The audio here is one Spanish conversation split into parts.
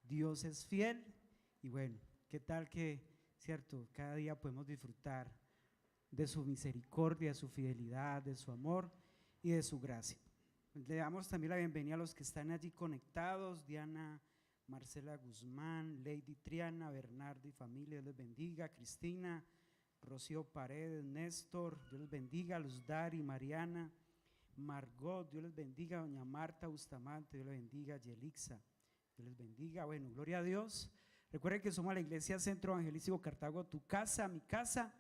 Dios es fiel y bueno, ¿qué tal que, cierto, cada día podemos disfrutar de su misericordia, de su fidelidad, de su amor y de su gracia? Le damos también la bienvenida a los que están allí conectados: Diana, Marcela Guzmán, Lady Triana, Bernardo y familia, Dios les bendiga. Cristina, Rocío Paredes, Néstor, Dios les bendiga. Luz Dari, Mariana, Margot, Dios les bendiga. Doña Marta Bustamante, Dios les bendiga. Yelixa, Dios les bendiga. Bueno, gloria a Dios. Recuerden que somos la Iglesia Centro Evangelístico Cartago, tu casa, mi casa,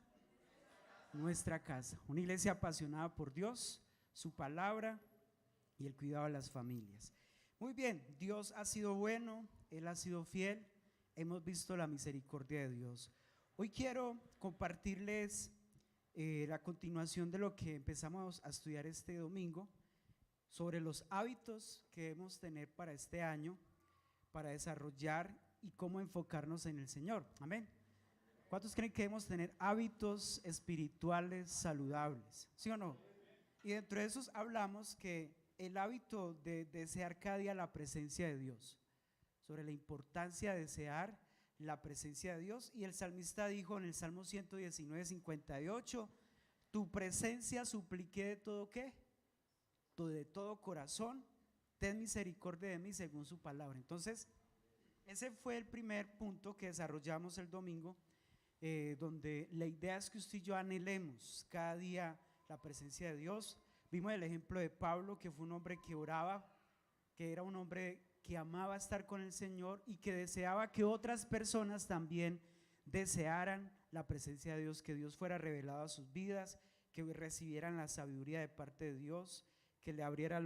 nuestra casa. Una iglesia apasionada por Dios, su palabra y el cuidado de las familias. Muy bien, Dios ha sido bueno, Él ha sido fiel, hemos visto la misericordia de Dios. Hoy quiero compartirles la continuación de lo que empezamos a estudiar este domingo, sobre los hábitos que debemos tener para este año, para desarrollar y cómo enfocarnos en el Señor. Amén. ¿Cuántos creen que debemos tener hábitos espirituales saludables? ¿Sí o no? Y dentro de esos hablamos que el hábito de desear cada día la presencia de Dios, sobre la importancia de desear la presencia de Dios. Y el salmista dijo en el Salmo 119:58: tu presencia supliqué de todo ¿qué? De todo corazón, ten misericordia de mí según su palabra. Entonces, ese fue el primer punto que desarrollamos el domingo, donde la idea es que usted y yo anhelemos cada día la presencia de Dios. Vimos el ejemplo de Pablo, que fue un hombre que oraba, que era un hombre que amaba estar con el Señor y que deseaba que otras personas también desearan la presencia de Dios, que Dios fuera revelado a sus vidas, que recibieran la sabiduría de parte de Dios, que le abriera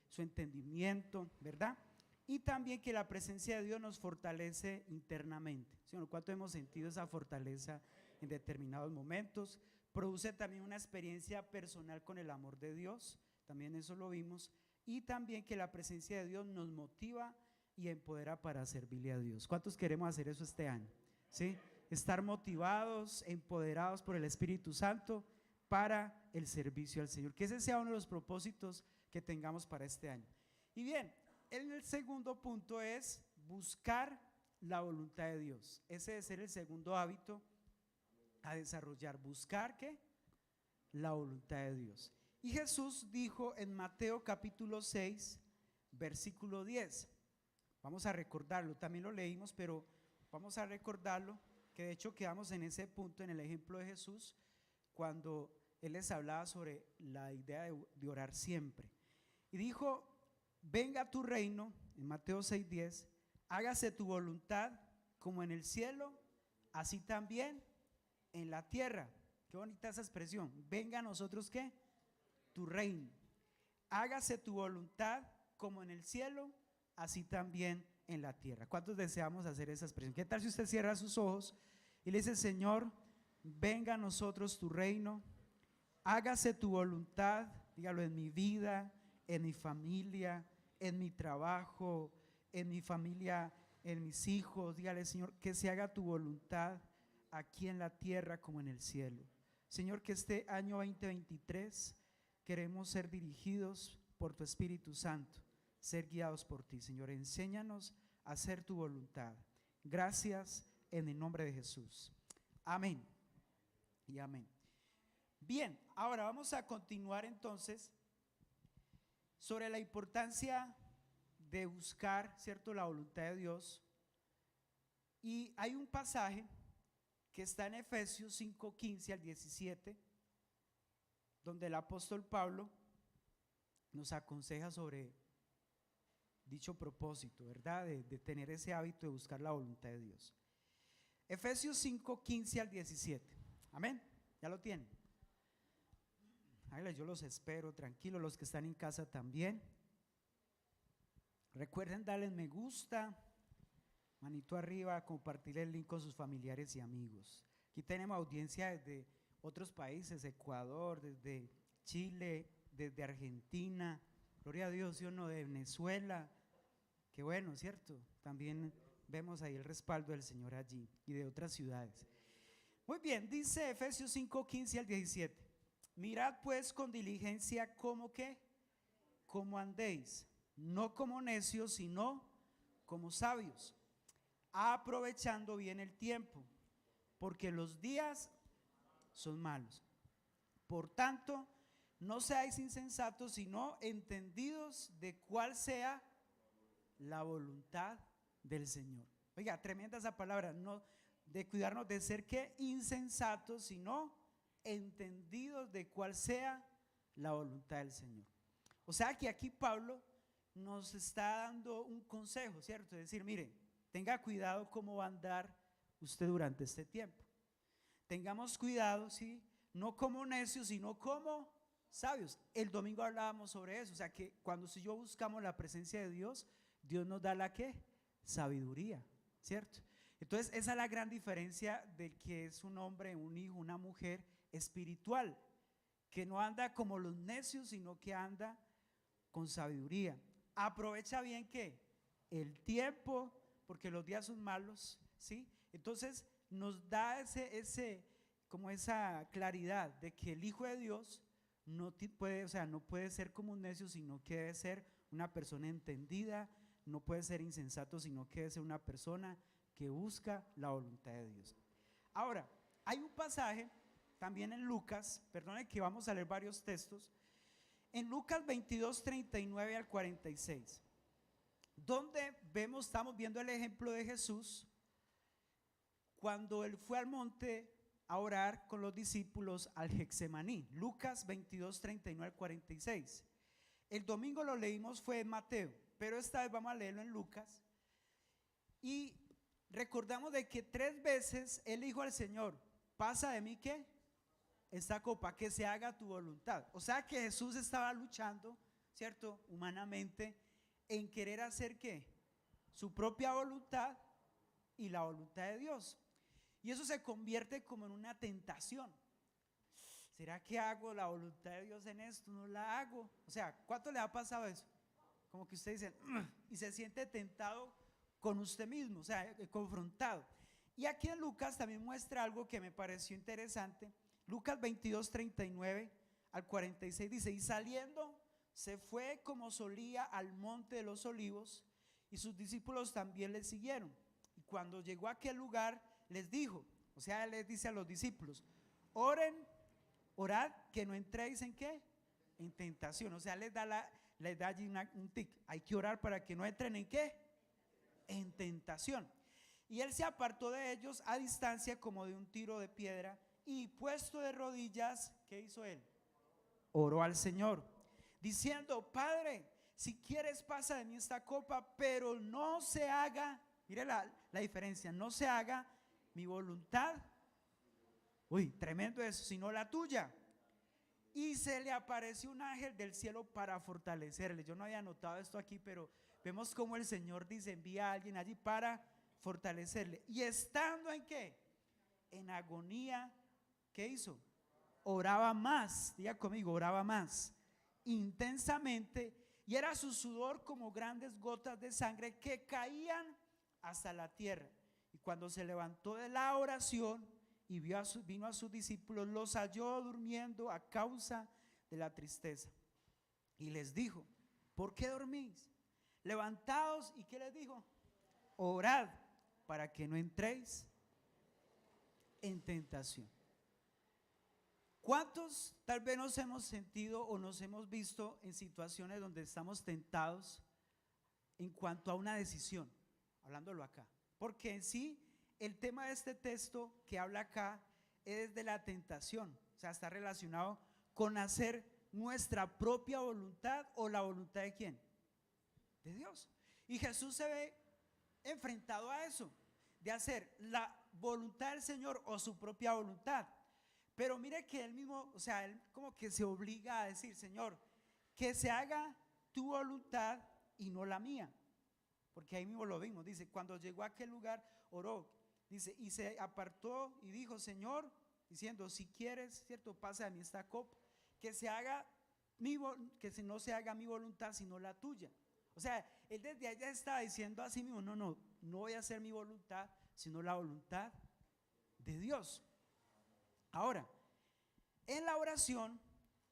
su entendimiento, ¿verdad? Y también que la presencia de Dios nos fortalece internamente. ¿Sí? ¿Cuánto hemos sentido esa fortaleza en determinados momentos? Produce también una experiencia personal con el amor de Dios, también eso lo vimos. Y también que la presencia de Dios nos motiva y empodera para servirle a Dios. ¿Cuántos queremos hacer eso este año? ¿Sí? Estar motivados, empoderados por el Espíritu Santo para el servicio al Señor. Que ese sea uno de los propósitos que tengamos para este año. Y bien, el segundo punto es buscar la voluntad de Dios. Ese debe ser el segundo hábito a desarrollar. Buscar ¿qué? La voluntad de Dios. Y Jesús dijo en Mateo capítulo 6, versículo 10. Vamos a recordarlo, también lo leímos, pero vamos a recordarlo, que de hecho quedamos en ese punto, en el ejemplo de Jesús, cuando Él les hablaba sobre la idea de orar siempre. Y dijo: venga tu reino, en Mateo 6:10, hágase tu voluntad como en el cielo, así también en la tierra. Qué bonita esa expresión. Venga a nosotros ¿qué? Tu reino. Hágase tu voluntad como en el cielo, así también en la tierra. ¿Cuántos deseamos hacer esa expresión? ¿Qué tal si usted cierra sus ojos y le dice: Señor, venga a nosotros tu reino, hágase tu voluntad, dígalo, en mi vida, en mi familia, en mi trabajo, en mi familia, en mis hijos. Dígale: Señor, que se haga tu voluntad aquí en la tierra como en el cielo. Señor, que este año 2023 queremos ser dirigidos por tu Espíritu Santo, ser guiados por ti. Señor, enséñanos a hacer tu voluntad. Gracias en el nombre de Jesús. Amén y amén. Bien, ahora vamos a continuar entonces sobre la importancia de buscar, ¿cierto?, la voluntad de Dios. Y hay un pasaje que está en Efesios 5:15 al 17, donde el apóstol Pablo nos aconseja sobre dicho propósito, ¿verdad? De tener ese hábito de buscar la voluntad de Dios. Efesios 5:15 al 17. Amén. ¿Ya lo tienen? Yo los espero, tranquilos, los que están en casa también. Recuerden darles me gusta, manito arriba, compartir el link con sus familiares y amigos. Aquí tenemos audiencia desde otros países: Ecuador, desde Chile, desde Argentina, gloria a Dios, ¿sí o no?, de Venezuela. Qué bueno, ¿cierto? También vemos ahí el respaldo del Señor allí, y de otras ciudades. Muy bien, dice Efesios 5:15 al 17: mirad pues con diligencia cómo andéis, no como necios, sino como sabios, aprovechando bien el tiempo, porque los días son malos. Por tanto, no seáis insensatos, sino entendidos de cuál sea la voluntad del Señor. Oiga, tremenda esa palabra, no de cuidarnos de ser que insensatos, sino entendidos de cuál sea la voluntad del Señor. O sea que aquí Pablo nos está dando un consejo, ¿cierto? Es decir, mire, tenga cuidado cómo va a andar usted durante este tiempo. Tengamos cuidado, ¿sí? No como necios, sino como sabios. El domingo hablábamos sobre eso, o sea que cuando si yo buscamos la presencia de Dios, Dios nos da la ¿qué? Sabiduría, ¿cierto? Entonces esa es la gran diferencia del que es un hombre, un hijo, una mujer espiritual, que no anda como los necios, sino que anda con sabiduría. Aprovecha bien ¿qué? El tiempo, porque los días son malos, ¿sí? Entonces nos da como esa claridad de que el Hijo de Dios no puede, o sea, no puede ser como un necio, sino que debe ser una persona entendida, no puede ser insensato, sino que debe ser una persona que busca la voluntad de Dios. Ahora, hay un pasaje también en Lucas, perdone que vamos a leer varios textos, en Lucas 22, 39 al 46, donde estamos viendo el ejemplo de Jesús cuando él fue al monte a orar con los discípulos al Getsemaní. Lucas 22, 39 al 46. El domingo lo leímos fue en Mateo, pero esta vez vamos a leerlo en Lucas. Y recordamos de que 3 veces él dijo al Señor: pasa de mí ¿qué? Esta copa, que se haga tu voluntad. O sea que Jesús estaba luchando, ¿cierto? Humanamente, en querer hacer ¿qué? Su propia voluntad y la voluntad de Dios. Y eso se convierte como en una tentación. ¿Será que hago la voluntad de Dios en esto? No la hago. O sea, ¿cuánto le ha pasado eso? Como que usted dice y se siente tentado con usted mismo, o sea, confrontado. Y aquí en Lucas también muestra algo que me pareció interesante. Lucas 22, 39 al 46 dice: y saliendo se fue como solía al monte de los olivos, y sus discípulos también le siguieron. Y cuando llegó a aquel lugar les dijo, o sea, les dice a los discípulos: orad que no entréis en ¿qué? En tentación. O sea, les da allí un tic, hay que orar para que no entren en ¿qué? En tentación. Y él se apartó de ellos a distancia como de un tiro de piedra, y puesto de rodillas, ¿qué hizo él? Oró al Señor, diciendo: Padre, si quieres pasa de mí esta copa, pero no se haga, mire la diferencia, no se haga mi voluntad, uy, tremendo eso, sino la tuya. Y se le apareció un ángel del cielo para fortalecerle. Yo no había notado esto aquí, pero vemos cómo el Señor dice: envía a alguien allí para fortalecerle. Y estando en ¿qué? En agonía, ¿qué hizo? Oraba más, diga conmigo, oraba más, intensamente, y era su sudor como grandes gotas de sangre que caían hasta la tierra. Y cuando se levantó de la oración y vino a sus discípulos, los halló durmiendo a causa de la tristeza. Y les dijo: ¿por qué dormís? Levantaos. ¿Y qué les dijo? Orad para que no entréis en tentación. ¿Cuántos tal vez nos hemos sentido o nos hemos visto en situaciones donde estamos tentados en cuanto a una decisión? Hablándolo acá, porque en sí el tema de este texto que habla acá es de la tentación, o sea, está relacionado con hacer nuestra propia voluntad o la voluntad de ¿quién? De Dios. Y Jesús se ve enfrentado a eso, de hacer la voluntad del Señor o su propia voluntad. Pero mire que él mismo, o sea, él como que se obliga a decir: Señor, que se haga tu voluntad y no la mía. Porque ahí mismo lo vimos, dice, cuando llegó a aquel lugar oró, dice, y se apartó y dijo: Señor, diciendo, si quieres, cierto, pasa a mí esta copa, que no se haga mi voluntad sino la tuya. O sea, él desde allá está diciendo así mismo: no voy a hacer mi voluntad sino la voluntad de Dios. Ahora, en la oración,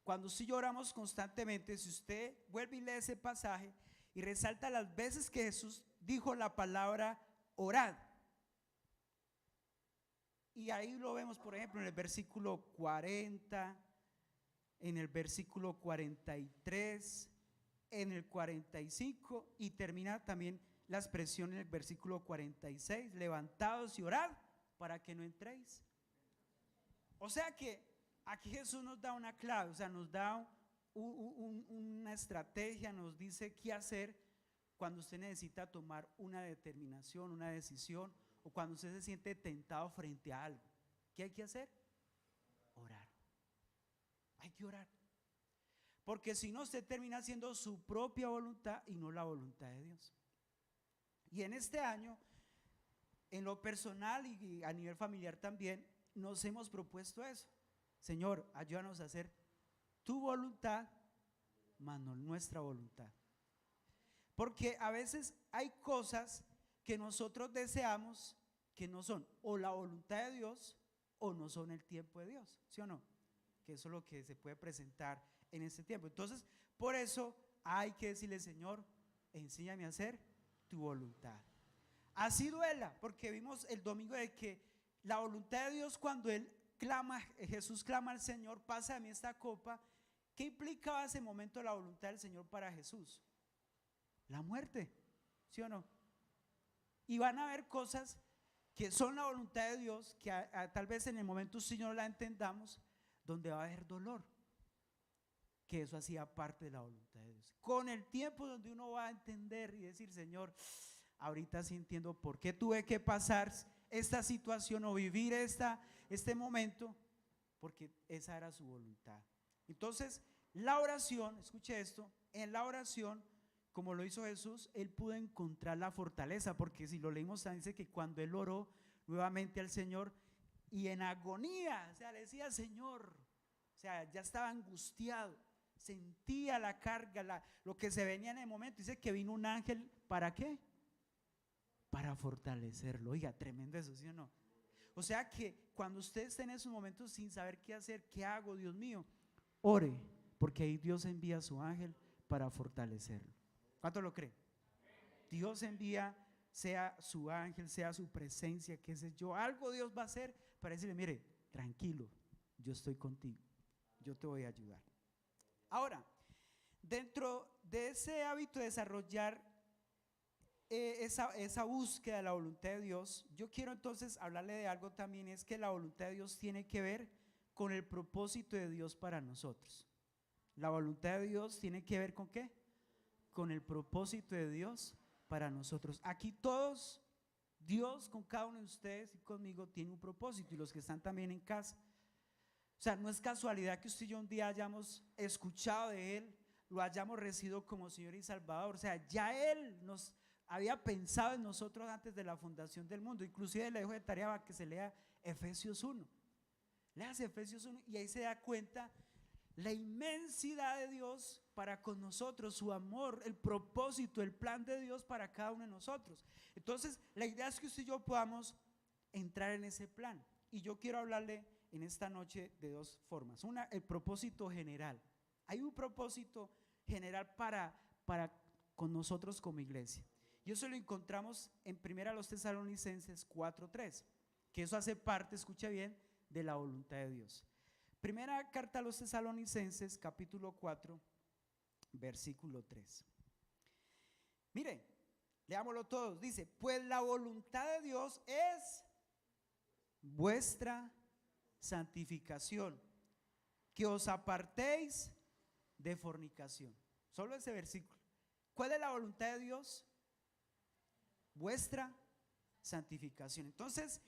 cuando sí oramos constantemente, si usted vuelve y lee ese pasaje y resalta las veces que Jesús dijo la palabra orad. Y ahí lo vemos, por ejemplo, en el versículo 40, en el versículo 43, en el 45 y termina también la expresión en el versículo 46, levantaos y orad para que no entréis. O sea que aquí Jesús nos da una clave, o sea, nos da una estrategia, nos dice qué hacer cuando usted necesita tomar una determinación, una decisión, o cuando usted se siente tentado frente a algo. ¿Qué hay que hacer? Orar. Hay que orar. Porque si no, usted termina haciendo su propia voluntad y no la voluntad de Dios. Y en este año, en lo personal y a nivel familiar también, nos hemos propuesto eso. Señor, ayúdanos a hacer tu voluntad, mas no nuestra voluntad. Porque a veces hay cosas que nosotros deseamos que no son o la voluntad de Dios o no son el tiempo de Dios, ¿sí o no? Que eso es lo que se puede presentar en este tiempo. Entonces, por eso hay que decirle, Señor, enséñame a hacer tu voluntad. Así duela, porque vimos el domingo de que la voluntad de Dios, cuando Jesús clama al Señor, pasa de mí esta copa. ¿Qué implicaba ese momento la voluntad del Señor para Jesús? La muerte, ¿sí o no? Y van a haber cosas que son la voluntad de Dios, que tal vez en el momento si no la entendamos, donde va a haber dolor, que eso hacía parte de la voluntad de Dios. Con el tiempo donde uno va a entender y decir, Señor, ahorita sí entiendo por qué tuve que pasar esta situación o vivir este momento, porque esa era su voluntad. Entonces, la oración, escuche esto, en la oración, como lo hizo Jesús, él pudo encontrar la fortaleza, porque si lo leímos, dice que cuando él oró nuevamente al Señor y en agonía, o sea, le decía, Señor, o sea, ya estaba angustiado, sentía la carga, lo que se venía en el momento. Dice que vino un ángel, ¿para qué? Para fortalecerlo. Oiga, tremendo eso, ¿sí o no? O sea que cuando usted esté en esos momentos sin saber qué hacer, ¿qué hago, Dios mío? Ore, porque ahí Dios envía a su ángel para fortalecerlo. ¿Cuánto lo cree? Dios envía, sea su ángel, sea su presencia, qué sé yo, algo Dios va a hacer para decirle, mire, tranquilo, yo estoy contigo, yo te voy a ayudar. Ahora, dentro de ese hábito de desarrollar esa búsqueda de la voluntad de Dios, yo quiero entonces hablarle de algo también, es que la voluntad de Dios tiene que ver con el propósito de Dios para nosotros. La voluntad de Dios tiene que ver ¿con qué? Con el propósito de Dios para nosotros. Aquí todos, Dios con cada uno de ustedes y conmigo tiene un propósito, y los que están también en casa. O sea, no es casualidad que usted y yo un día hayamos escuchado de Él, lo hayamos recibido como Señor y Salvador. O sea, ya Él nos había pensado en nosotros antes de la fundación del mundo. Inclusive le dejo de tarea para que se lea Efesios 1. Léase Efesios 1 y ahí se da cuenta la inmensidad de Dios para con nosotros, su amor, el propósito, el plan de Dios para cada uno de nosotros. Entonces, la idea es que usted y yo podamos entrar en ese plan. Y yo quiero hablarle en esta noche de dos formas. Una, el propósito general. Hay un propósito general para con nosotros como iglesia. Y eso lo encontramos en 1 Tesalonicenses 4:3, que eso hace parte, escucha bien, de la voluntad de Dios. Primera carta a los Tesalonicenses, capítulo 4, versículo 3. Mire, leámoslo todos. Dice, pues la voluntad de Dios es vuestra santificación, que os apartéis de fornicación. Solo ese versículo. ¿Cuál es la voluntad de Dios? Vuestra santificación. Entonces,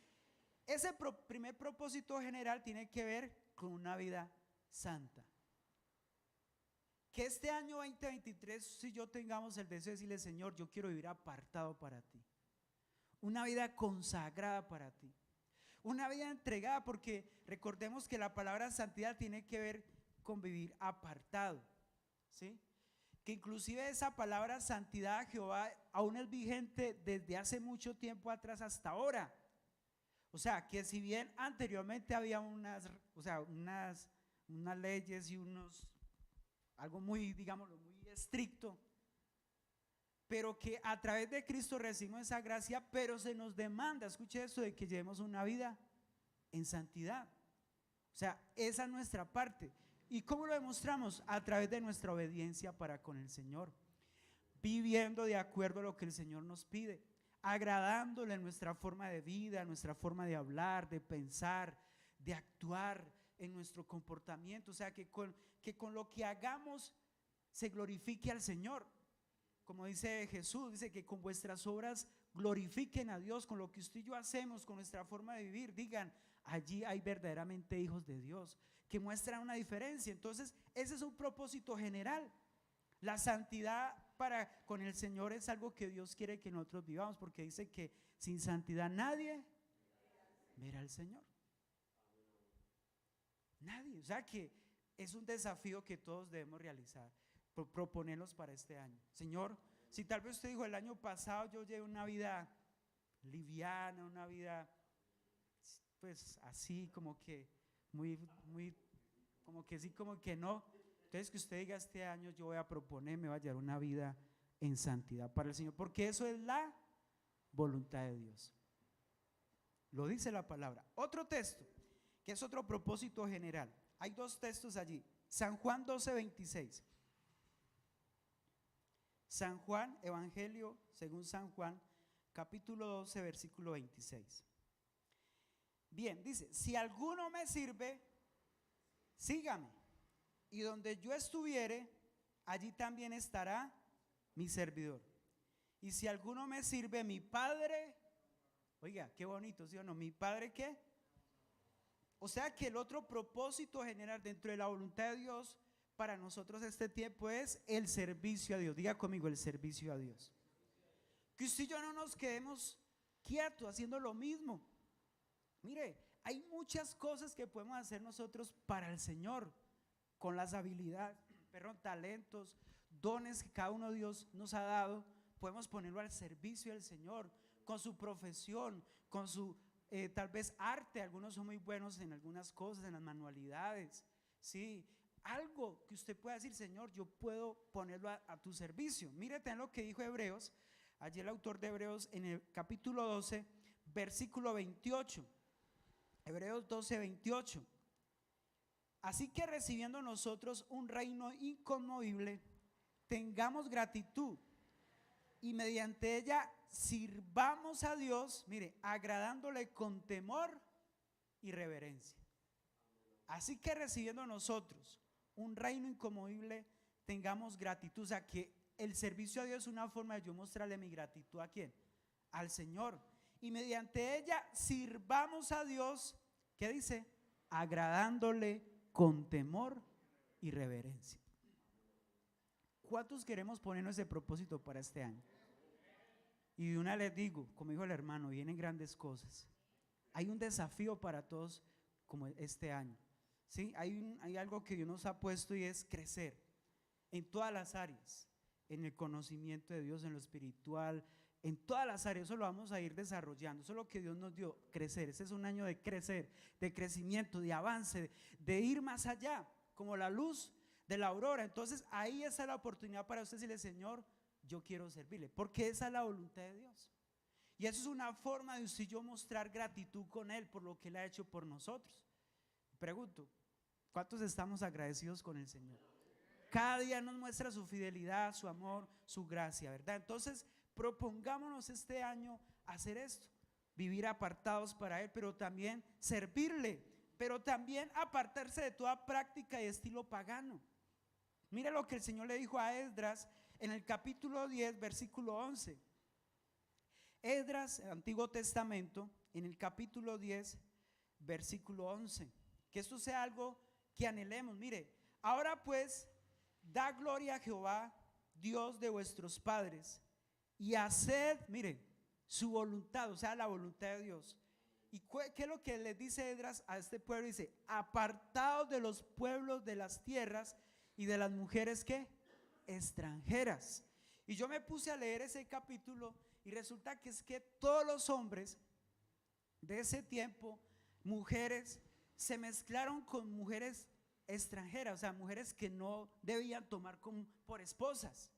ese primer propósito general tiene que ver con una vida santa. Que este año 2023, si yo tengamos el deseo de decirle, Señor, yo quiero vivir apartado para ti, una vida consagrada para ti, una vida entregada, porque recordemos que la palabra santidad tiene que ver con vivir apartado, ¿sí? Que inclusive esa palabra santidad a Jehová aún es vigente desde hace mucho tiempo atrás hasta ahora. O sea, que si bien anteriormente había unas leyes y algo muy, digámoslo, muy estricto, pero que a través de Cristo recibimos esa gracia, pero se nos demanda, escuche esto, de que llevemos una vida en santidad. O sea, esa es nuestra parte. ¿Y cómo lo demostramos? A través de nuestra obediencia para con el Señor, viviendo de acuerdo a lo que el Señor nos pide, agradándole en nuestra forma de vida, nuestra forma de hablar, de pensar, de actuar, en nuestro comportamiento. O sea, que con lo que hagamos se glorifique al Señor. Como dice Jesús, dice que con vuestras obras glorifiquen a Dios. Con lo que usted y yo hacemos, con nuestra forma de vivir, digan, allí hay verdaderamente hijos de Dios, que muestran una diferencia. Entonces, ese es un propósito general. La santidad para con el Señor es algo que Dios quiere que nosotros vivamos, porque dice que sin santidad nadie verá al Señor. Nadie. O sea que es un desafío que todos debemos realizar, proponerlos para este año. Señor, si tal vez usted dijo el año pasado yo llevé una vida liviana, una vida pues así como que muy como que sí, como que no. Entonces que usted diga este año yo voy a proponer, me voy a llevar una vida en santidad para el Señor, porque eso es la voluntad de Dios. Lo dice la palabra. Otro texto, que es otro propósito general. Hay dos textos allí. San Juan 12:26. San Juan, Evangelio según San Juan, capítulo 12, versículo 26. Bien, dice, si alguno me sirve, sígame, y donde yo estuviere, allí también estará mi servidor. Y si alguno me sirve, mi Padre, oiga, qué bonito, ¿sí o no? ¿Mi Padre qué? O sea que el otro propósito general dentro de la voluntad de Dios para nosotros este tiempo es el servicio a Dios. Diga conmigo, el servicio a Dios. Que usted y yo no nos quedemos quietos haciendo lo mismo. Mire, hay muchas cosas que podemos hacer nosotros para el Señor, con las habilidades, talentos, dones que cada uno de Dios nos ha dado. Podemos ponerlo al servicio del Señor, con su profesión, con su tal vez arte. Algunos son muy buenos en algunas cosas, en las manualidades, ¿sí? Algo que usted pueda decir, Señor, yo puedo ponerlo a tu servicio. Mírate en lo que dijo Hebreos, allí el autor de Hebreos en el capítulo 12, versículo 28. Hebreos 12, 28. Así que recibiendo nosotros un reino inconmovible, tengamos gratitud y mediante ella sirvamos a Dios, mire, agradándole con temor y reverencia. Así que recibiendo nosotros un reino inconmovible, tengamos gratitud. O sea que el servicio a Dios es una forma de yo mostrarle mi gratitud. ¿A quién? Al Señor. Y mediante ella sirvamos a Dios, ¿qué dice? Agradándole con temor y reverencia. ¿Cuántos queremos ponernos ese propósito para este año? Y de una les digo, como dijo el hermano, vienen grandes cosas. Hay un desafío para todos como este año, ¿sí? Hay algo que Dios nos ha puesto y es crecer en todas las áreas, en el conocimiento de Dios, en lo espiritual, en todas las áreas. Eso lo vamos a ir desarrollando. Eso es lo que Dios nos dio, crecer. Este es un año de crecer, de crecimiento, de avance, de ir más allá, como la luz de la aurora. Entonces ahí esa es la oportunidad para usted decirle, Señor, yo quiero servirle, porque esa es la voluntad de Dios. Y eso es una forma de usted y yo mostrar gratitud con Él por lo que Él ha hecho por nosotros. Pregunto, ¿cuántos estamos agradecidos con el Señor? Cada día nos muestra su fidelidad, su amor, su gracia, ¿verdad? Entonces propongámonos este año hacer esto, vivir apartados para Él, pero también servirle, pero también apartarse de toda práctica y estilo pagano. Mira lo que el Señor le dijo a Esdras en el capítulo 10, versículo 11. Esdras, el Antiguo Testamento, en el capítulo 10, versículo 11. Que esto sea algo que anhelemos. Mire, ahora pues, da gloria a Jehová, Dios de vuestros padres, y haced, mire, su voluntad, o sea, la voluntad de Dios. ¿Y qué es lo que le dice Esdras a este pueblo? Dice, apartados de los pueblos de las tierras y de las mujeres que extranjeras. Y yo me puse a leer ese capítulo y resulta que es que todos los hombres de ese tiempo, mujeres, se mezclaron con mujeres extranjeras, o sea, mujeres que no debían tomar por esposas,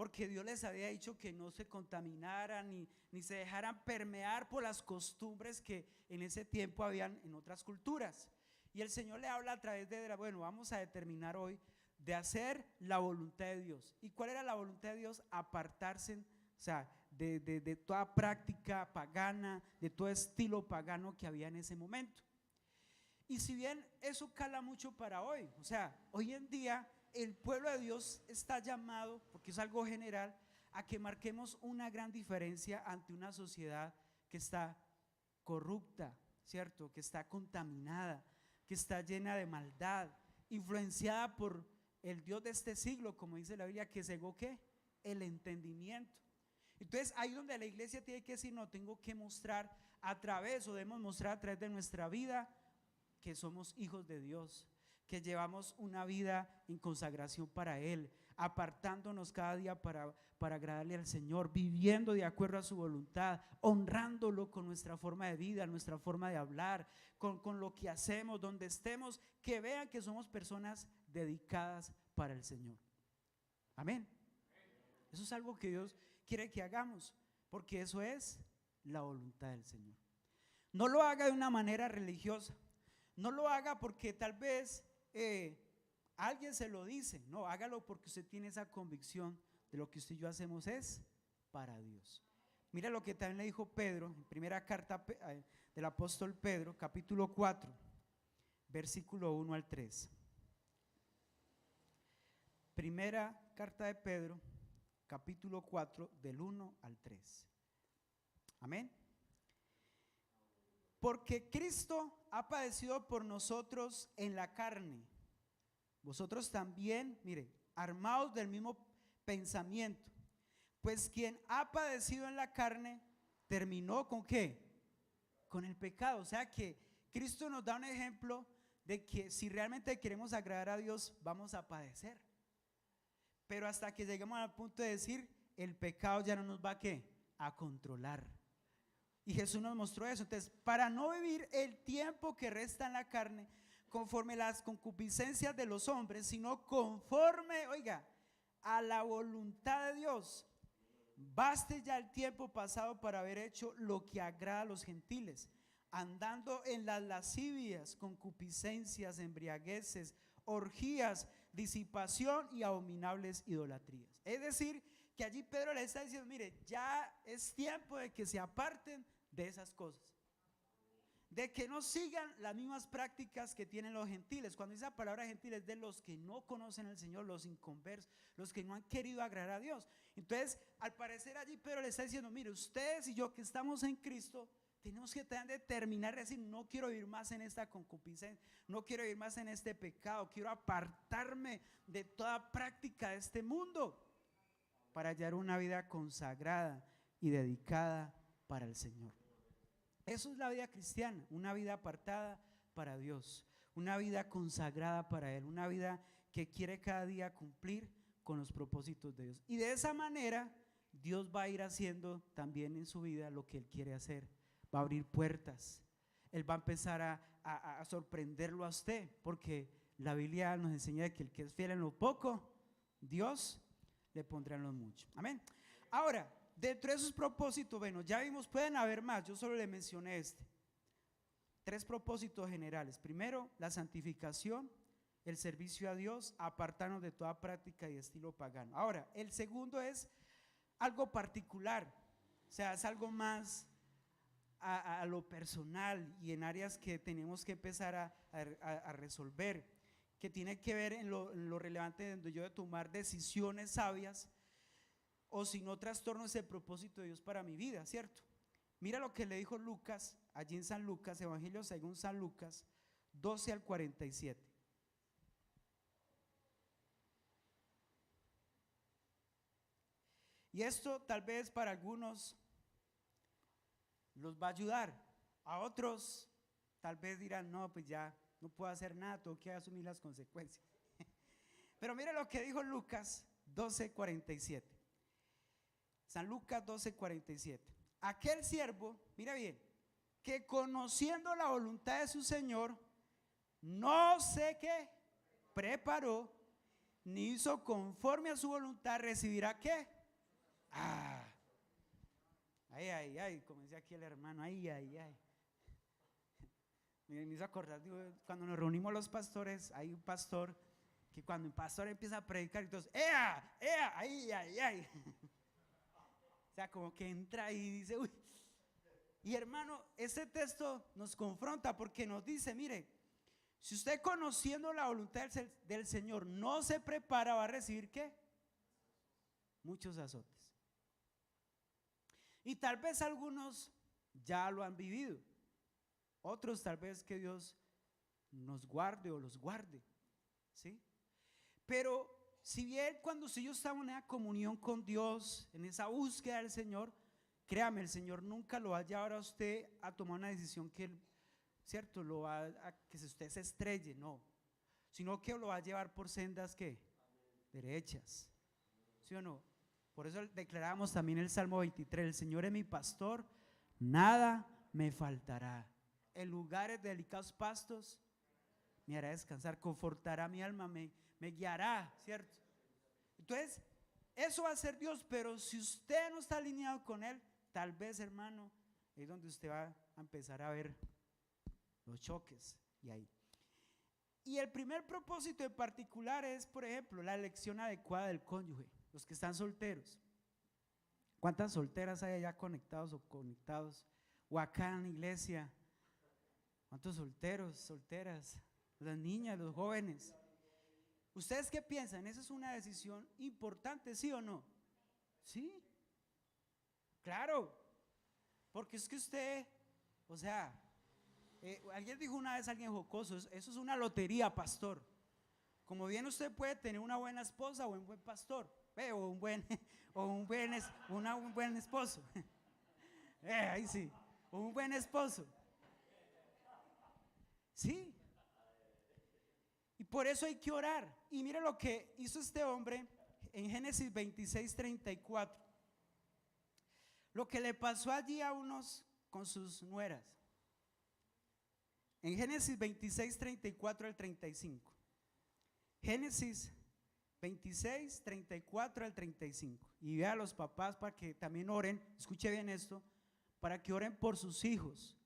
porque Dios les había dicho que no se contaminaran ni se dejaran permear por las costumbres que en ese tiempo habían en otras culturas. Y el Señor le habla a través de, bueno, vamos a determinar hoy de hacer la voluntad de Dios. ¿Y cuál era la voluntad de Dios? Apartarse, o sea, de toda práctica pagana, de todo estilo pagano que había en ese momento. Y si bien eso cala mucho para hoy, o sea, hoy en día el pueblo de Dios está llamado, porque es algo general, a que marquemos una gran diferencia ante una sociedad que está corrupta, ¿cierto? Que está contaminada, que está llena de maldad, influenciada por el Dios de este siglo, como dice la Biblia, que cegó ¿qué? El entendimiento. Entonces ahí donde la iglesia tiene que decir, no, tengo que mostrar a través, o debemos mostrar a través de nuestra vida, que somos hijos de Dios, que llevamos una vida en consagración para Él, apartándonos cada día para agradarle al Señor, viviendo de acuerdo a su voluntad, honrándolo con nuestra forma de vida, nuestra forma de hablar, con lo que hacemos, donde estemos, que vean que somos personas dedicadas para el Señor. Amén. Eso es algo que Dios quiere que hagamos, porque eso es la voluntad del Señor. No lo haga de una manera religiosa, no lo haga porque tal vez alguien se lo dice, no, hágalo porque usted tiene esa convicción de lo que usted y yo hacemos es para Dios. Mira lo que también le dijo Pedro en primera carta del apóstol Pedro, capítulo 4, versículo 1 al 3. Primera carta de Pedro, capítulo 4, del 1 al 3. Amén. Porque Cristo ha padecido por nosotros en la carne. Vosotros también, mire, armados del mismo pensamiento. Pues quien ha padecido en la carne, terminó ¿con qué? Con el pecado. O sea que Cristo nos da un ejemplo de que si realmente queremos agradar a Dios, vamos a padecer. Pero hasta que lleguemos al punto de decir, el pecado ya no nos va a controlar. Y Jesús nos mostró eso. Entonces, para no vivir el tiempo que resta en la carne conforme las concupiscencias de los hombres, sino conforme, oiga, a la voluntad de Dios, baste ya el tiempo pasado para haber hecho lo que agrada a los gentiles, andando en las lascivias, concupiscencias, embriagueces, orgías, disipación y abominables idolatrías. Es decir, que allí Pedro le está diciendo, mire, ya es tiempo de que se aparten de esas cosas, de que no sigan las mismas prácticas que tienen los gentiles. Cuando dice la palabra gentiles, de los que no conocen al Señor, los inconversos, los que no han querido agradar a Dios. Entonces, al parecer allí Pedro le está diciendo, mire, ustedes y yo que estamos en Cristo, tenemos que determinar, decir, no quiero vivir más en esta concupiscencia, no quiero vivir más en este pecado, quiero apartarme de toda práctica de este mundo para hallar una vida consagrada y dedicada para el Señor. Eso es la vida cristiana, una vida apartada para Dios, una vida consagrada para Él, una vida que quiere cada día cumplir con los propósitos de Dios. Y de esa manera Dios va a ir haciendo también en su vida lo que Él quiere hacer. Va a abrir puertas, Él va a empezar a sorprenderlo a usted, porque la Biblia nos enseña que el que es fiel en lo poco, Dios le pondrá en lo mucho. Amén. Ahora, dentro de esos propósitos, bueno, ya vimos, pueden haber más, yo solo le mencioné este. 3 propósitos generales. Primero, la santificación, el servicio a Dios, apartarnos de toda práctica y estilo pagano. Ahora, el segundo es algo particular, o sea, es algo más a lo personal y en áreas que tenemos que empezar a resolver, que tiene que ver en lo relevante donde yo de tomar decisiones sabias, o si no trastorno ese propósito de Dios para mi vida, ¿cierto? Mira lo que le dijo Lucas, allí en San Lucas, Evangelio según San Lucas 12 al 47. Y esto tal vez para algunos los va a ayudar, a otros tal vez dirán, no, pues ya no puedo hacer nada, tengo que asumir las consecuencias. Pero mira lo que dijo Lucas 12:47. San Lucas 12:47. Aquel siervo, mira bien, que conociendo la voluntad de su Señor, no sé qué, preparó ni hizo conforme a su voluntad, recibirá ¿qué? Ay, como decía aquí el hermano, ay. Me hizo acordar, digo, cuando nos reunimos los pastores, hay un pastor que cuando el pastor empieza a predicar, entonces, ay. O sea, como que entra y dice, uy. Y hermano, este texto nos confronta porque nos dice, mire, si usted conociendo la voluntad del Señor no se prepara, va a recibir ¿qué? Muchos azotes. Y tal vez algunos ya lo han vivido, otros tal vez que Dios nos guarde o los guarde, ¿sí? Pero si bien cuando ellos estaban en esa comunión con Dios, en esa búsqueda del Señor, créame, el Señor nunca lo va a llevar a usted a tomar una decisión que, ¿cierto? Lo va a que usted se estrelle, no, sino que lo va a llevar por sendas que derechas, ¿sí o no? Por eso declaramos también el Salmo 23, el Señor es mi pastor, nada me faltará. En lugares de delicados pastos me hará descansar, confortará mi alma, me guiará, ¿cierto? Entonces, eso va a ser Dios, pero si usted no está alineado con Él, tal vez, hermano, es donde usted va a empezar a ver los choques y ahí. Y el primer propósito en particular es, por ejemplo, la elección adecuada del cónyuge, los que están solteros. ¿Cuántas solteras hay allá conectados o conectados? O acá en la iglesia, ¿cuántos solteros, solteras? Las niñas, los jóvenes. ¿Ustedes qué piensan? ¿Esa es una decisión importante, sí o no? Sí, claro, porque es que usted, o sea, alguien dijo una vez, alguien jocoso, eso es una lotería, pastor. Como bien usted puede tener una buena esposa o un buen pastor, o un buen esposo. Ahí sí, o un buen esposo. Sí. Y por eso hay que orar. Y mire lo que hizo este hombre en Génesis 26:34. Lo que le pasó allí a unos con sus nueras. En Génesis 26:34 al 35. Génesis 26:34 al 35. Y vea a los papás para que también oren, escuche bien esto, para que oren por sus hijos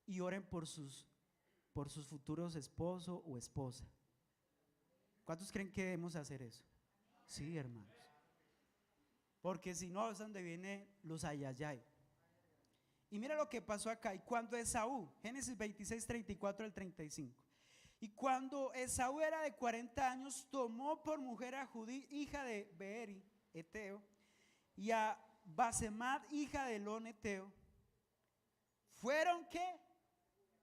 y oren por sus futuros esposo o esposa. ¿Cuántos creen que debemos hacer eso? Sí, hermanos. Porque si no, es donde vienen los ayayay. Y mira lo que pasó acá. Y cuando Esaú, Génesis 26:34 al 35. Y cuando Esaú era de 40 años, tomó por mujer a Judí, hija de Beeri, Eteo, y a Basemat, hija de Elón, Eteo. ¿Fueron qué?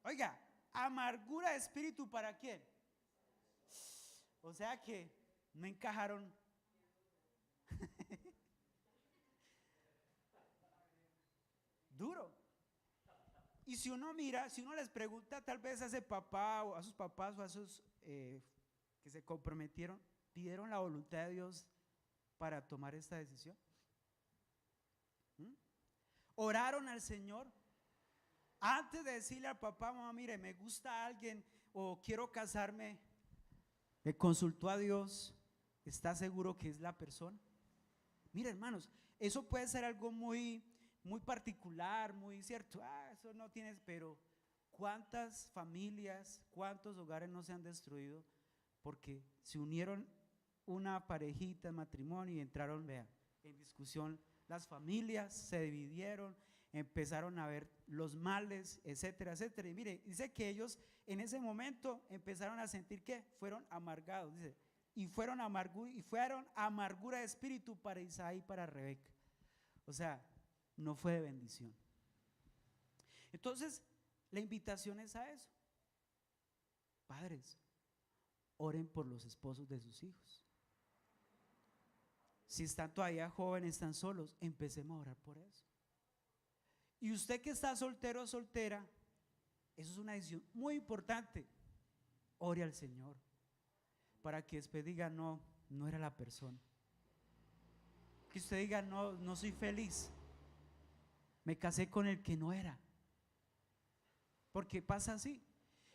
Oiga, amargura de espíritu ¿para quién? O sea que no encajaron. Duro. Y si uno mira, si uno les pregunta tal vez a ese papá o a sus papás o a esos que se comprometieron, ¿pidieron la voluntad de Dios para tomar esta decisión? ¿Oraron al Señor? Antes de decirle al papá, mamá, mire, me gusta alguien o quiero casarme, ¿le consultó a Dios? ¿Está seguro que es la persona? Mire, hermanos, eso puede ser algo muy particular, muy cierto, eso no tienes, pero ¿cuántas familias, cuántos hogares no se han destruido porque se unieron una parejita en matrimonio y entraron, vea, en discusión? Las familias se dividieron, empezaron a ver los males, etcétera, etcétera. Y mire, dice que ellos en ese momento empezaron a sentir que fueron amargados, dice, y fueron amargura de espíritu para Isaí y para Rebeca. O sea, no fue de bendición. Entonces, la invitación es a eso. Padres, oren por los esposos de sus hijos. Si están todavía jóvenes, están solos, empecemos a orar por eso. Y usted que está soltero o soltera, eso es una decisión muy importante. Ore al Señor para que después diga, no era la persona. Que usted diga, no soy feliz. Me casé con el que no era. Porque pasa así.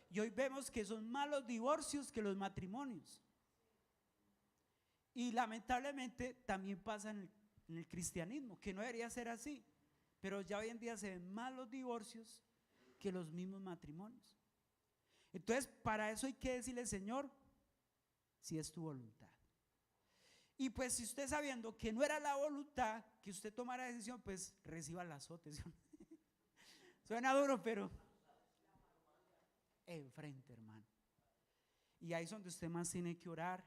Y hoy vemos que son más los divorcios que los matrimonios. Y lamentablemente también pasa en el cristianismo, que no debería ser así, pero ya hoy en día se ven más los divorcios que los mismos matrimonios. Entonces, para eso hay que decirle, Señor, si es tu voluntad. Y pues si usted sabiendo que no era la voluntad que usted tomara decisión, pues reciba el azote. Suena duro, pero enfrente, hermano. Y ahí es donde usted más tiene que orar,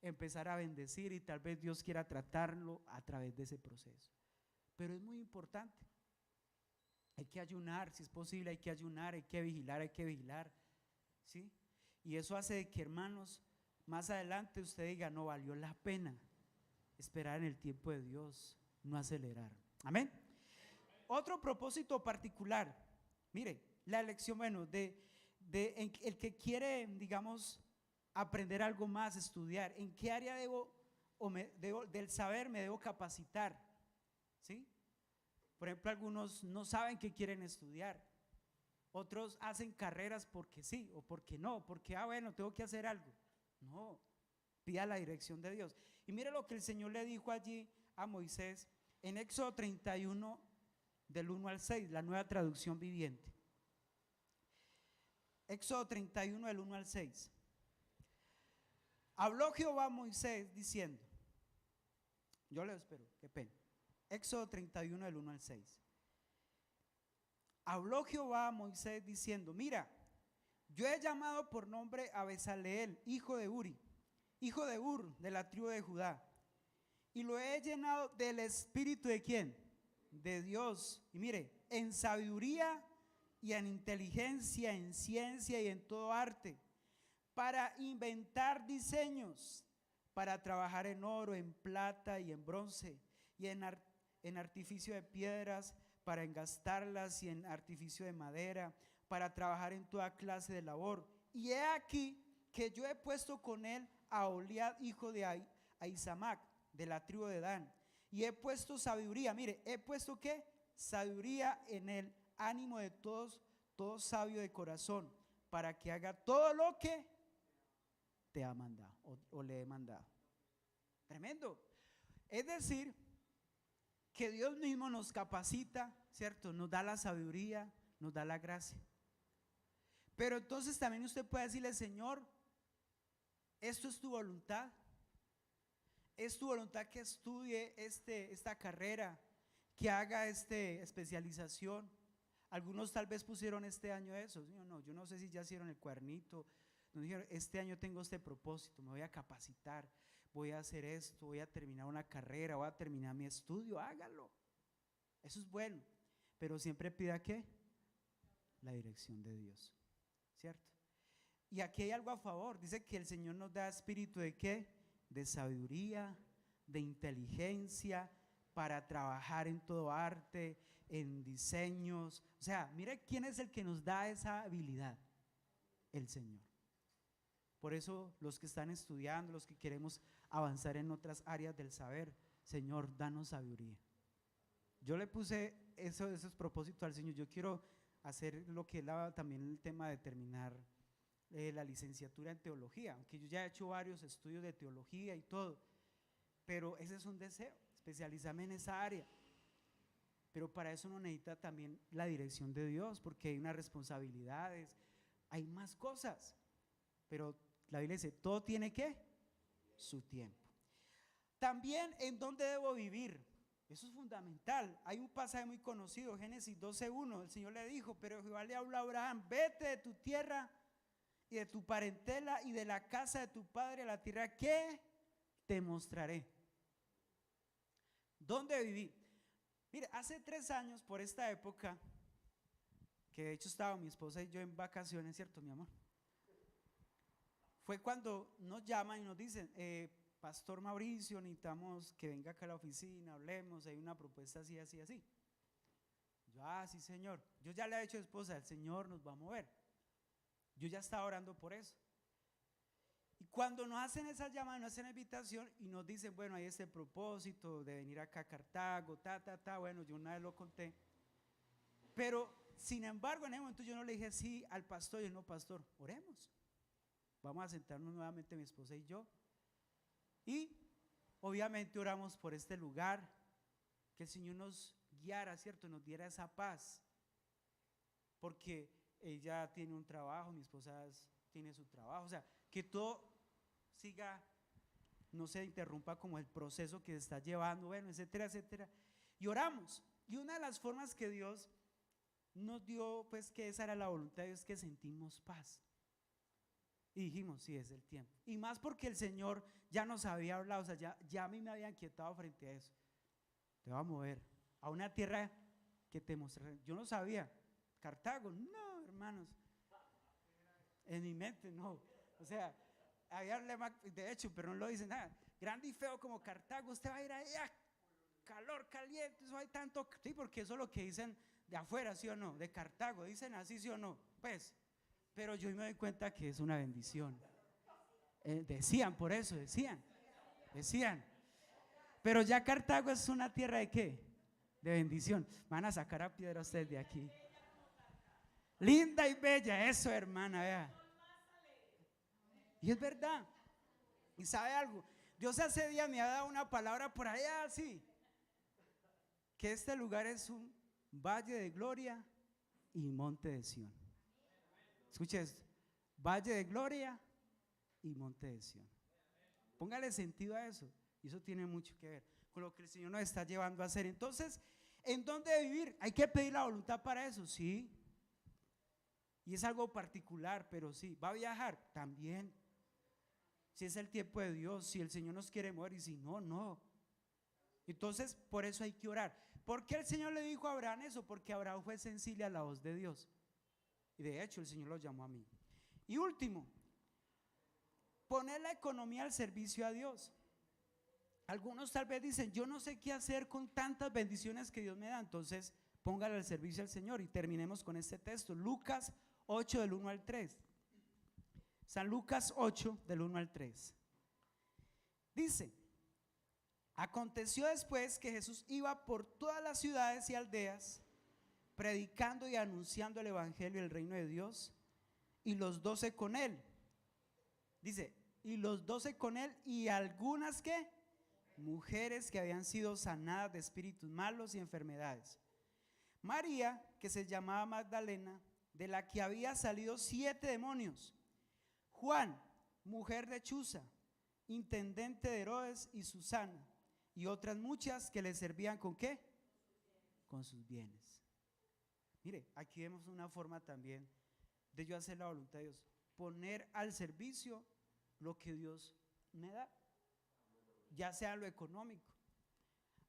empezar a bendecir, y tal vez Dios quiera tratarlo a través de ese proceso. Pero es muy importante. Hay que ayunar, si es posible, hay que ayunar, hay que vigilar, ¿sí? Y eso hace de que, hermanos, más adelante usted diga, no valió la pena esperar en el tiempo de Dios, no acelerar. Amén. Otro propósito particular, mire, la elección, bueno, el que quiere, digamos, aprender algo más, estudiar, ¿en qué área del saber me debo capacitar? ¿Sí? Por ejemplo, algunos no saben qué quieren estudiar, otros hacen carreras porque sí o porque no, porque, bueno, tengo que hacer algo. No, pida la dirección de Dios. Y mire lo que el Señor le dijo allí a Moisés en Éxodo 31, del 1 al 6, la Nueva Traducción Viviente. Éxodo 31, del 1 al 6. Habló Jehová a Moisés diciendo, yo le espero, qué pena. Éxodo 31, del 1 al 6. Habló Jehová a Moisés diciendo, mira, yo he llamado por nombre a Bezaleel, hijo de Uri, hijo de Ur, de la tribu de Judá, y lo he llenado del espíritu ¿de quién? De Dios. Y mire, en sabiduría y en inteligencia, en ciencia y en todo arte, para inventar diseños, para trabajar en oro, en plata y en bronce, y en artificio de piedras, para engastarlas, y en artificio de madera, para trabajar en toda clase de labor. Y he aquí que yo he puesto con él a Oliad, hijo de Ahisamac, de la tribu de Dan, y he puesto sabiduría, mire, he puesto ¿qué? Sabiduría en el ánimo de todo sabio de corazón, para que haga todo lo que te ha mandado o le he mandado. Tremendo. Es decir, que Dios mismo nos capacita, ¿cierto? Nos da la sabiduría, nos da la gracia. Pero entonces también usted puede decirle, Señor, ¿esto es tu voluntad? ¿Es tu voluntad que estudie esta carrera, que haga especialización? Algunos tal vez pusieron este año eso. No, yo no sé si ya hicieron el cuadernito. Nos dijeron, este año tengo este propósito, me voy a capacitar, voy a hacer esto, voy a terminar una carrera, voy a terminar mi estudio. Hágalo. Eso es bueno. Pero siempre pida ¿qué? La dirección de Dios, ¿cierto? Y aquí hay algo a favor. Dice que el Señor nos da espíritu ¿de qué? De sabiduría, de inteligencia, para trabajar en todo arte, en diseños. O sea, mire quién es el que nos da esa habilidad. El Señor. Por eso los que están estudiando, los que queremos avanzar en otras áreas del saber, Señor, danos sabiduría. Yo le puse esos propósitos al Señor. Yo quiero hacer lo que es también el tema de terminar la licenciatura en teología, aunque yo ya he hecho varios estudios de teología y todo, pero ese es un deseo, especializarme en esa área. Pero para eso uno necesita también la dirección de Dios, porque hay unas responsabilidades, hay más cosas, pero la Biblia dice, todo tiene ¿qué? Su tiempo. También en dónde debo vivir, eso es fundamental. Hay un pasaje muy conocido, Génesis 12:1, el Señor le dijo, pero Jehová le habló a Abraham, vete de tu tierra y de tu parentela y de la casa de tu padre a la tierra que te mostraré. ¿Dónde viví? Mire, hace 3 años por esta época, que de hecho estaba mi esposa y yo en vacaciones, ¿cierto, mi amor? Fue cuando nos llaman y nos dicen, Pastor Mauricio, necesitamos que venga acá a la oficina, hablemos, hay una propuesta así, así, así. Yo, sí, Señor. Yo ya le he dicho a esposa, el Señor nos va a mover. Yo ya estaba orando por eso. Y cuando nos hacen esa llamada, nos hacen la invitación y nos dicen, bueno, hay este propósito de venir acá a Cartago, bueno, yo una vez lo conté. Pero, sin embargo, en ese momento yo no le dije sí al pastor, yo no, pastor, oremos. Vamos a sentarnos nuevamente mi esposa y yo. Y obviamente oramos por este lugar, que el Señor nos guiara, ¿cierto? Nos diera esa paz, porque ella tiene un trabajo, mi esposa tiene su trabajo, o sea, que todo siga, no se interrumpa como el proceso que se está llevando, bueno, etcétera, etcétera. Y oramos, y una de las formas que Dios nos dio, pues que esa era la voluntad de Dios, que sentimos paz. Y dijimos, sí, es el tiempo. Y más porque el Señor ya nos había hablado, o sea, ya a mí me había inquietado frente a eso. Te va a mover a una tierra que te mostraré. Yo no sabía, Cartago, no, hermanos, en mi mente no. O sea, había lema, de hecho, pero no lo dicen nada. Grande y feo como Cartago, usted va a ir allá, calor, caliente, eso hay tanto. Sí, porque eso es lo que dicen de afuera, ¿sí o no? De Cartago, dicen así, ¿sí o no? Pues, pero yo me doy cuenta que es una bendición. Decían, por eso, decían. Pero ya Cartago es una tierra de ¿qué? De bendición. Van a sacar a piedra ustedes de aquí. Linda y bella, eso, hermana, vea. Y es verdad. Y sabe algo, Dios hace días me ha dado una palabra por allá así, que este lugar es un valle de gloria y monte de Sión. Escuche esto, valle de gloria y monte de Sión. Póngale sentido a eso, y eso tiene mucho que ver con lo que el Señor nos está llevando a hacer. Entonces, ¿en dónde vivir? Hay que pedir la voluntad para eso, sí. Y es algo particular, pero sí. ¿Va a viajar? También. Si es el tiempo de Dios, si el Señor nos quiere mover, y si no, no. Entonces, por eso hay que orar. ¿Por qué el Señor le dijo a Abraham eso? Porque Abraham fue sensible a la voz de Dios. Y de hecho, el Señor lo llamó a mí. Y último, poner la economía al servicio a Dios. Algunos tal vez dicen, yo no sé qué hacer con tantas bendiciones que Dios me da, entonces póngale al servicio al Señor. Y terminemos con este texto, Lucas 8 del 1 al 3. San Lucas 8 del 1 al 3. Dice, aconteció después que Jesús iba por todas las ciudades y aldeas, predicando y anunciando el evangelio del reino de Dios, y los 12 con él. Dice, y los 12 con él, y algunas que mujeres que habían sido sanadas de espíritus malos y enfermedades. María, que se llamaba Magdalena, de la que había salido 7 demonios. Juan, mujer de Chuza, intendente de Herodes, y Susana, y otras muchas que le servían ¿con qué? Con sus bienes. Mire, aquí vemos una forma también de yo hacer la voluntad de Dios, poner al servicio lo que Dios me da, ya sea lo económico.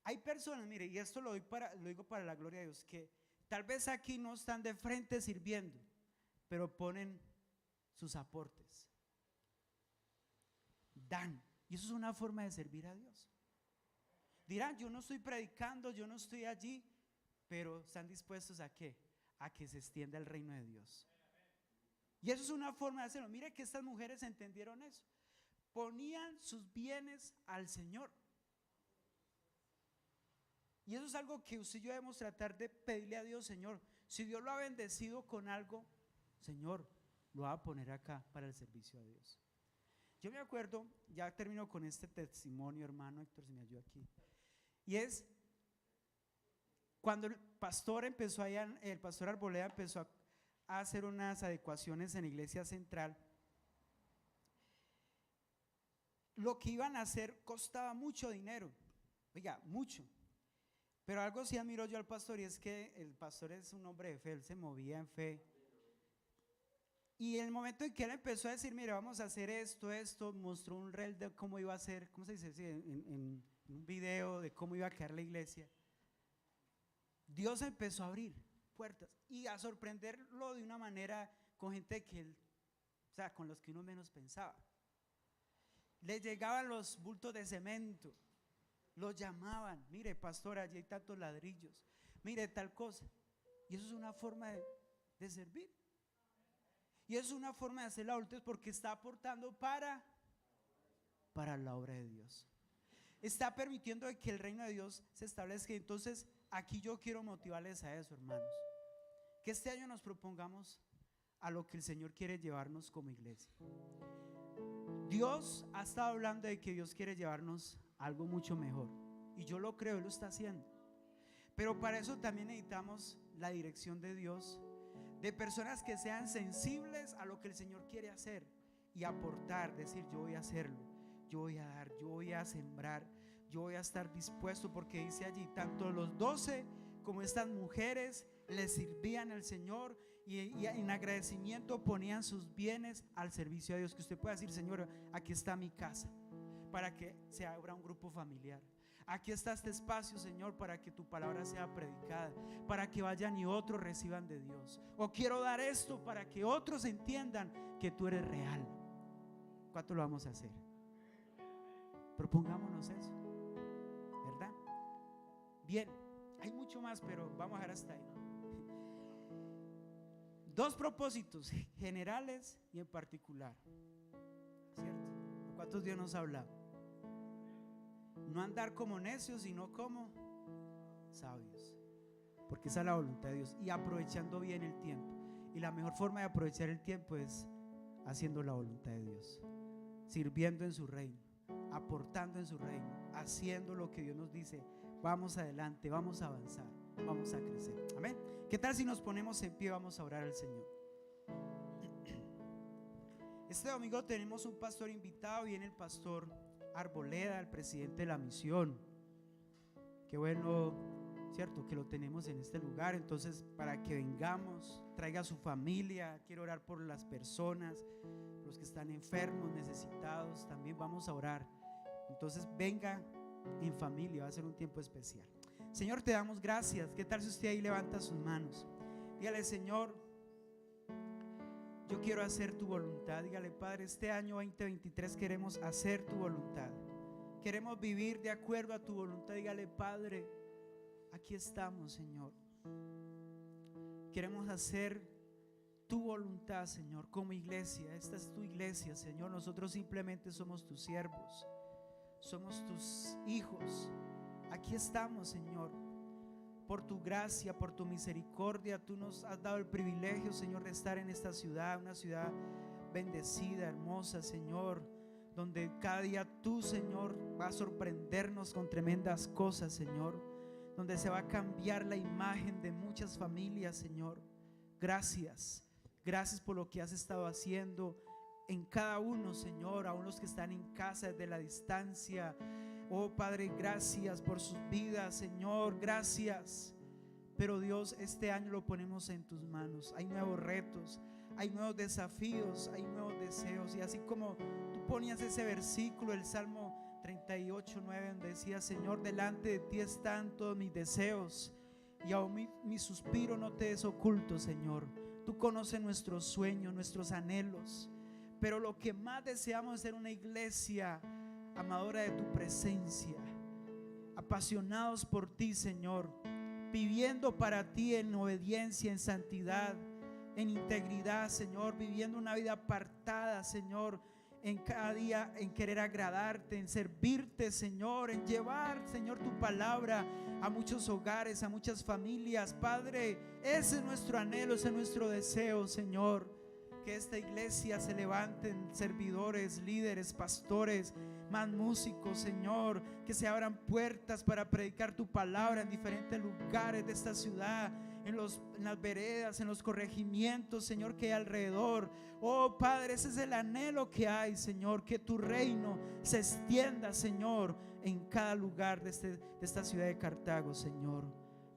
Hay personas, mire, y esto lo digo para la gloria de Dios, que tal vez aquí no están de frente sirviendo, pero ponen sus aportes, dan, y eso es una forma de servir a Dios. Dirán, yo no estoy predicando, yo no estoy allí, pero están dispuestos ¿a qué? A que se extienda el reino de Dios. Y eso es una forma de hacerlo. Mire que estas mujeres entendieron eso, ponían sus bienes al Señor. Y eso es algo que usted y yo debemos tratar de pedirle a Dios. Señor, si Dios lo ha bendecido con algo, Señor, lo va a poner acá para el servicio a Dios. Yo me acuerdo, ya termino con este testimonio, hermano Héctor, si me ayuda aquí. Y es cuando el pastor empezó allá, el pastor Arboleda empezó a hacer unas adecuaciones en la iglesia central. Lo que iban a hacer costaba mucho dinero, oiga, mucho. Pero algo sí admiro yo al pastor, y es que el pastor es un hombre de fe, él se movía en fe. Y en el momento en que él empezó a decir, mire, vamos a hacer esto, mostró un reel de cómo iba a ser, ¿cómo se dice? Sí, en un video de cómo iba a quedar la iglesia. Dios empezó a abrir puertas y a sorprenderlo de una manera con gente que él, o sea, con los que uno menos pensaba. Le llegaban los bultos de cemento, los llamaban, mire, pastor, allí hay tantos ladrillos, mire tal cosa. Y eso es una forma de servir. Y eso es una forma de hacer la adultez, porque está aportando para la obra de Dios. Está permitiendo que el reino de Dios se establezca. Entonces, aquí yo quiero motivarles a eso, hermanos. Que este año nos propongamos a lo que el Señor quiere llevarnos como iglesia. Dios ha estado hablando de que Dios quiere llevarnos algo mucho mejor. Y yo lo creo, Él lo está haciendo. Pero para eso también necesitamos la dirección de Dios, de personas que sean sensibles a lo que el Señor quiere hacer y aportar, decir: yo voy a hacerlo, yo voy a dar, yo voy a sembrar, yo voy a estar dispuesto, porque dice allí, tanto los 12 como estas mujeres le servían al Señor y en agradecimiento ponían sus bienes al servicio de Dios. Que usted pueda decir: Señor, aquí está mi casa, para que se abra un grupo familiar. Aquí está este espacio, Señor, para que tu palabra sea predicada, para que vayan y otros reciban de Dios. O quiero dar esto para que otros entiendan que tú eres real. ¿Cuánto lo vamos a hacer? Propongámonos eso, ¿verdad? Bien, hay mucho más, pero vamos a dejar hasta ahí. 2 propósitos generales y en particular, ¿cierto? ¿Cuántos Dios nos ha hablado? No andar como necios, sino como sabios, porque esa es la voluntad de Dios. Y aprovechando bien el tiempo. Y la mejor forma de aprovechar el tiempo es haciendo la voluntad de Dios, sirviendo en su reino, aportando en su reino, haciendo lo que Dios nos dice. Vamos adelante, vamos a avanzar, vamos a crecer. Amén. ¿Qué tal si nos ponemos en pie? Vamos a orar al Señor. Este domingo tenemos un pastor invitado. Viene el pastor Arboleda, el presidente de la misión. Qué bueno, cierto, que lo tenemos en este lugar. Entonces, para que vengamos, traiga a su familia. Quiero orar por las personas, los que están enfermos, necesitados. También vamos a orar. Entonces, venga en familia, va a ser un tiempo especial. Señor, te damos gracias. ¿Qué tal si usted ahí levanta sus manos? Dígale: Señor, yo quiero hacer tu voluntad. Dígale: Padre, este año 2023 queremos hacer tu voluntad, queremos vivir de acuerdo a tu voluntad. Dígale: Padre, aquí estamos, Señor, queremos hacer tu voluntad, Señor, como iglesia. Esta es tu iglesia, Señor. Nosotros simplemente somos tus siervos, somos tus hijos. Aquí estamos, Señor. Por tu gracia, por tu misericordia, tú nos has dado el privilegio, Señor, de estar en esta ciudad, una ciudad bendecida, hermosa, Señor, donde cada día tú, Señor, vas a sorprendernos con tremendas cosas, Señor, donde se va a cambiar la imagen de muchas familias, Señor. Gracias, gracias por lo que has estado haciendo en cada uno, Señor, aún los que están en casa desde la distancia. Oh Padre, gracias por sus vidas, Señor, gracias. Pero Dios, este año lo ponemos en tus manos. Hay nuevos retos, hay nuevos desafíos, hay nuevos deseos. Y así como tú ponías ese versículo, el Salmo 38:9, donde decía: Señor, delante de ti están todos mis deseos, y aún mi suspiro no te es oculto, Señor. Tú conoces nuestros sueños, nuestros anhelos, pero lo que más deseamos es ser una iglesia amadora de tu presencia, apasionados por ti, Señor, viviendo para ti en obediencia, en santidad, en integridad, Señor, viviendo una vida apartada, Señor, en cada día, en querer agradarte, en servirte, Señor, en llevar, Señor, tu palabra a muchos hogares, a muchas familias. Padre, ese es nuestro anhelo, ese es nuestro deseo, Señor. Que esta iglesia se levanten servidores, líderes, pastores, más músicos, Señor, que se abran puertas para predicar tu palabra en diferentes lugares de esta ciudad, en las veredas, en los corregimientos, Señor, que hay alrededor. Oh Padre, ese es el anhelo que hay, Señor, que tu reino se extienda, Señor, en cada lugar de esta ciudad de Cartago, Señor.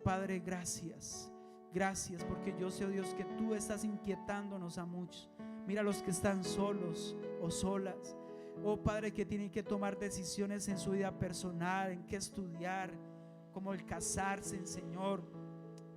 Padre, gracias. Gracias, porque yo sé, oh Dios, que tú estás inquietándonos a muchos. Mira los que están solos o solas. Oh Padre, que tienen que tomar decisiones en su vida personal, en qué estudiar, como el casarse, Señor.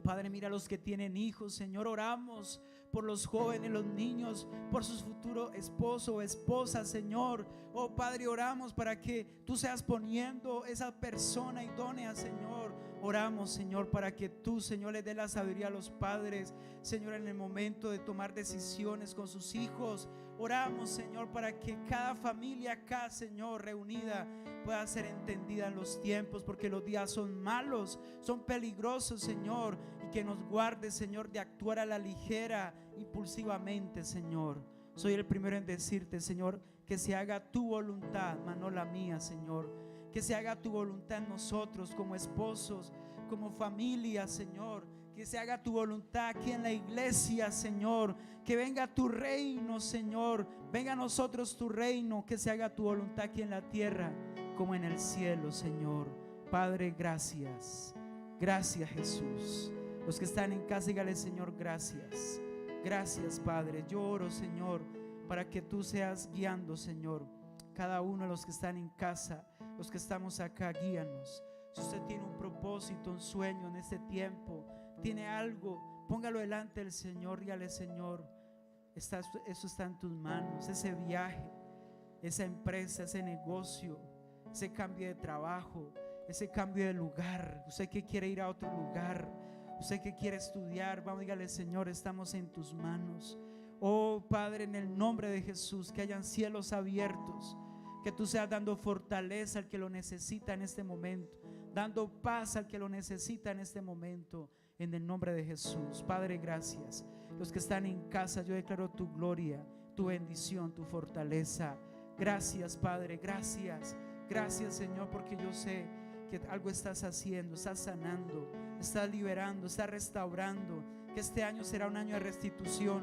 Padre, mira los que tienen hijos, Señor. Oramos por los jóvenes, los niños, por su futuro esposo o esposa, Señor. Oh Padre, oramos para que tú seas poniendo esa persona idónea, Señor. Oramos, Señor, para que tú, Señor, le dé la sabiduría a los padres, Señor, en el momento de tomar decisiones con sus hijos. Oramos, Señor, para que cada familia acá, Señor, reunida, pueda ser entendida en los tiempos, porque los días son malos, son peligrosos, Señor, y que nos guarde, Señor, de actuar a la ligera, impulsivamente, Señor. Soy el primero en decirte, Señor, que se haga tu voluntad, mas no la mía, Señor. que se haga tu voluntad en nosotros como esposos, como familia, Señor. Que se haga tu voluntad aquí en la iglesia, Señor. Que venga tu reino, Señor. Venga a nosotros tu reino. Que se haga tu voluntad aquí en la tierra como en el cielo, Señor. Padre, gracias. Gracias, Jesús. Los que están en casa, dígale, Señor, gracias. Gracias, Padre. Yo oro, Señor, para que tú seas guiando, Señor, cada uno de los que están en casa, los que estamos acá, guíanos. Si usted tiene un propósito, un sueño en este tiempo, tiene algo, póngalo delante del Señor. Dígale, Señor, eso está en tus manos. Ese viaje, esa empresa, ese negocio, ese cambio de trabajo, ese cambio de lugar. Usted que quiere ir a otro lugar, usted que quiere estudiar, vamos, dígale, Señor, estamos en tus manos. Oh Padre, en el nombre de Jesús, que hayan cielos abiertos, que tú seas dando fortaleza al que lo necesita en este momento, dando paz al que lo necesita en este momento, en el nombre de Jesús. Padre, gracias. Los que están en casa, yo declaro tu gloria, tu bendición, tu fortaleza. Gracias, Padre, gracias. Gracias, Señor, porque yo sé que algo estás haciendo, estás sanando, estás liberando, estás restaurando. Que este año será un año de restitución,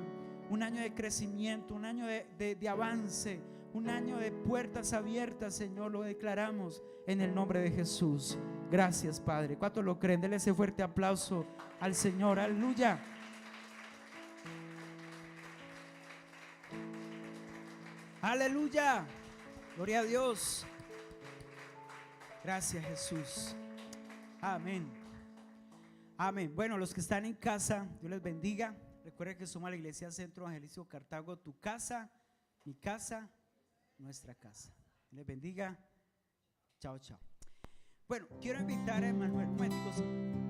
un año de crecimiento, un año de avance, un año de puertas abiertas, Señor. Lo declaramos en el nombre de Jesús. Gracias, Padre. ¿Cuántos lo creen? Denle ese fuerte aplauso al Señor. Aleluya. Aleluya. Gloria a Dios. Gracias, Jesús. Amén. Amén. Bueno, los que están en casa, Dios les bendiga. Recuerden que somos la Iglesia Centro Evangelístico Cartago. Tu casa, mi casa, nuestra casa. Dios les bendiga. Chao, chao. Bueno, quiero invitar a Emanuel. Un momentico.